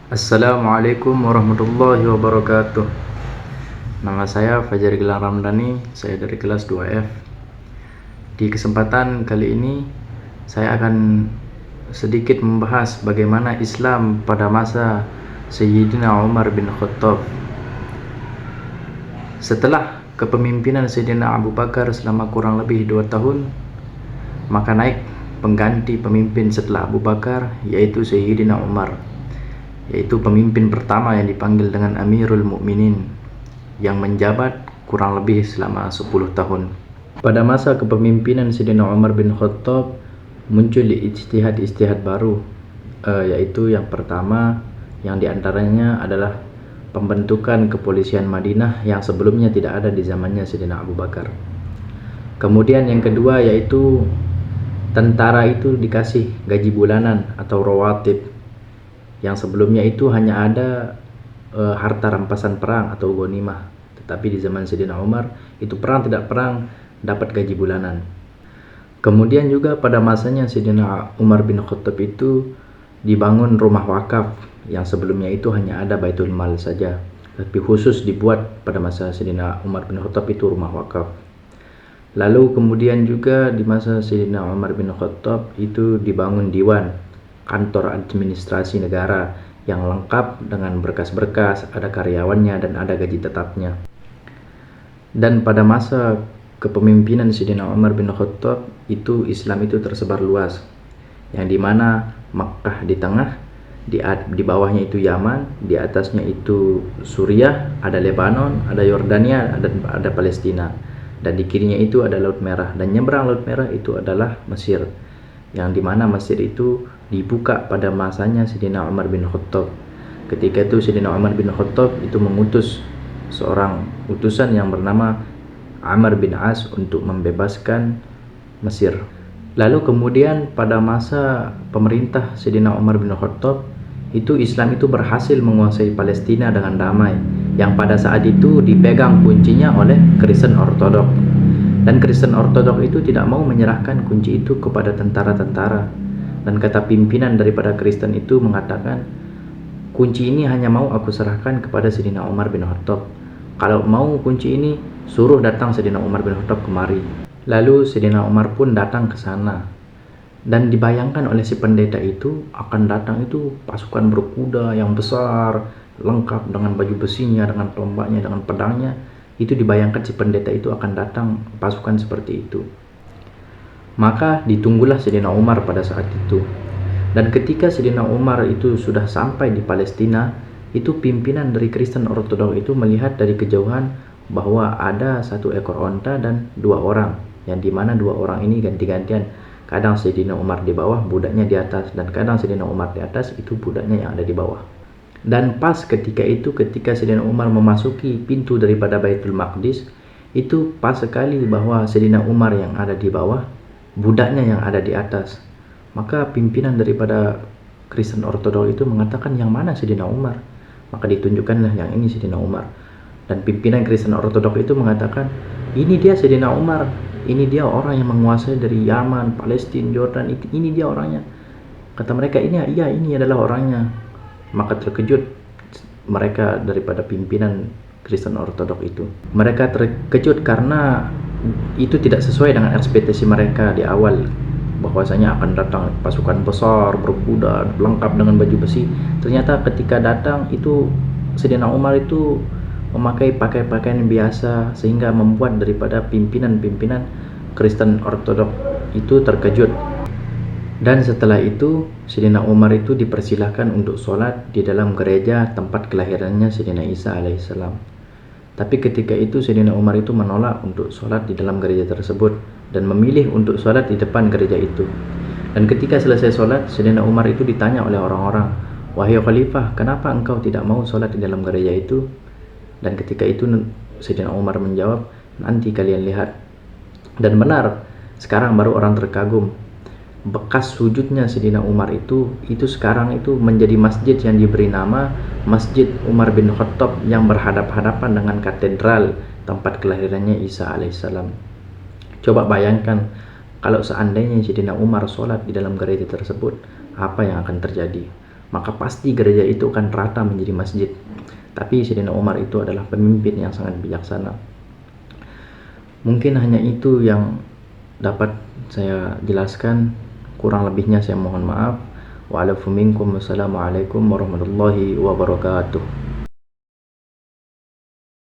Assalamualaikum warahmatullahi wabarakatuh. Nama saya Fajar Gilang Ramdhani, saya dari kelas 2F. Di kesempatan kali ini saya akan sedikit membahas bagaimana Islam pada masa Sayyidina Umar bin Khattab. Setelah kepemimpinan Sayyidina Abu Bakar selama kurang lebih 2 tahun, maka naik pengganti pemimpin setelah Abu Bakar, yaitu Sayyidina Umar, yaitu pemimpin pertama yang dipanggil dengan Amirul Mukminin, yang menjabat kurang lebih selama 10 tahun. Pada masa kepemimpinan Sayyidina Umar bin Khattab muncul ijtihad baru, yaitu yang pertama, yang diantaranya adalah pembentukan kepolisian Madinah yang sebelumnya tidak ada di zamannya Sayyidina Abu Bakar. Kemudian yang kedua yaitu tentara itu dikasih gaji bulanan atau rawatib, yang sebelumnya itu hanya ada harta rampasan perang atau ghanimah, tetapi di zaman Sayyidina Umar itu perang tidak perang dapat gaji bulanan. Kemudian juga pada masanya Sayyidina Umar bin Khattab itu dibangun rumah wakaf, yang sebelumnya itu hanya ada Baitul Mal saja, tapi khusus dibuat pada masa Sayyidina Umar bin Khattab itu rumah wakaf. Lalu kemudian juga di masa Sayyidina Umar bin Khattab itu dibangun diwan, kantor administrasi negara yang lengkap dengan berkas-berkas, ada karyawannya dan ada gaji tetapnya. Dan pada masa kepemimpinan Sayyidina Umar bin Khattab itu Islam itu tersebar luas, yang dimana Makkah di tengah, di bawahnya itu Yaman, di atasnya itu Suriah, ada Lebanon, ada Yordania, ada Palestina, dan di kirinya itu ada Laut Merah, dan nyebrang Laut Merah itu adalah Mesir, yang dimana Mesir itu dibuka pada masanya Sayyidina Umar bin Khattab. Ketika itu Sayyidina Umar bin Khattab itu mengutus seorang utusan yang bernama Amr bin As untuk membebaskan Mesir. Lalu kemudian pada masa pemerintah Sayyidina Umar bin Khattab itu Islam itu berhasil menguasai Palestina dengan damai, yang pada saat itu dipegang kuncinya oleh Kristen Ortodok. Dan Kristen Ortodok itu tidak mau menyerahkan kunci itu kepada tentara-tentara. Dan kata pimpinan daripada Kristen itu mengatakan, kunci ini hanya mau aku serahkan kepada Sayyidina Umar bin Khattab. Kalau mau kunci ini, suruh datang Sayyidina Umar bin Khattab kemari. Lalu Sayyidina Umar pun datang ke sana. Dan dibayangkan oleh si pendeta itu akan datang itu pasukan berkuda yang besar, lengkap dengan baju besinya, dengan tombaknya, dengan pedangnya. Itu dibayangkan si pendeta itu akan datang pasukan seperti itu. Maka ditunggulah Sayyidina Umar pada saat itu. Dan ketika Sayyidina Umar itu sudah sampai di Palestina, itu pimpinan dari Kristen Ortodok itu melihat dari kejauhan bahwa ada 1 ekor onta dan 2 orang, yang dimana 2 orang ini ganti-gantian. Kadang Sayyidina Umar di bawah, budaknya di atas, dan kadang Sayyidina Umar di atas, itu budaknya yang ada di bawah. Dan pas ketika itu, ketika Sayyidina Umar memasuki pintu daripada Baitul Maqdis, itu pas sekali bahwa Sayyidina Umar yang ada di bawah, budaknya yang ada di atas. Maka pimpinan daripada Kristen Ortodok itu mengatakan, yang mana Sayyidina Umar? Maka ditunjukkanlah yang ini Sayyidina Umar. Dan pimpinan Kristen Ortodok itu mengatakan, ini dia Sayyidina Umar, ini dia orang yang menguasai dari Yaman, Palestina, Jordan, ini dia orangnya. Kata mereka, ini adalah orangnya. Maka terkejut mereka daripada pimpinan Kristen Ortodok itu. Mereka terkejut karena itu tidak sesuai dengan ekspektasi mereka di awal, bahwasanya akan datang pasukan besar berkuda lengkap dengan baju besi. Ternyata ketika datang itu Sayyidina Umar itu memakai pakaian biasa, sehingga membuat daripada pimpinan Kristen Ortodok itu terkejut. Dan setelah itu Sayyidina Umar itu dipersilahkan untuk sholat di dalam gereja tempat kelahirannya Sayyidina Isa alaihissalam. Tapi ketika itu Sayyidina Umar itu menolak untuk sholat di dalam gereja tersebut dan memilih untuk sholat di depan gereja itu. Dan ketika selesai sholat, Sayyidina Umar itu ditanya oleh orang-orang, wahai khalifah, kenapa engkau tidak mau sholat di dalam gereja itu? Dan ketika itu Sayyidina Umar menjawab, nanti kalian lihat. Dan benar, sekarang baru orang terkagum, bekas sujudnya Sayyidina Umar itu sekarang itu menjadi masjid yang diberi nama Masjid Umar bin Khattab, yang berhadap-hadapan dengan katedral tempat kelahirannya Isa alaihissalam. Coba bayangkan kalau seandainya Sayyidina Umar sholat di dalam gereja tersebut, apa yang akan terjadi? maka pasti gereja itu akan rata menjadi masjid. Tapi Sayyidina Umar itu adalah pemimpin yang sangat bijaksana. Mungkin hanya itu yang dapat saya jelaskan, kurang lebihnya saya mohon maaf. Wa'alafu minkum, wassalamualaikum warahmatullahi wabarakatuh.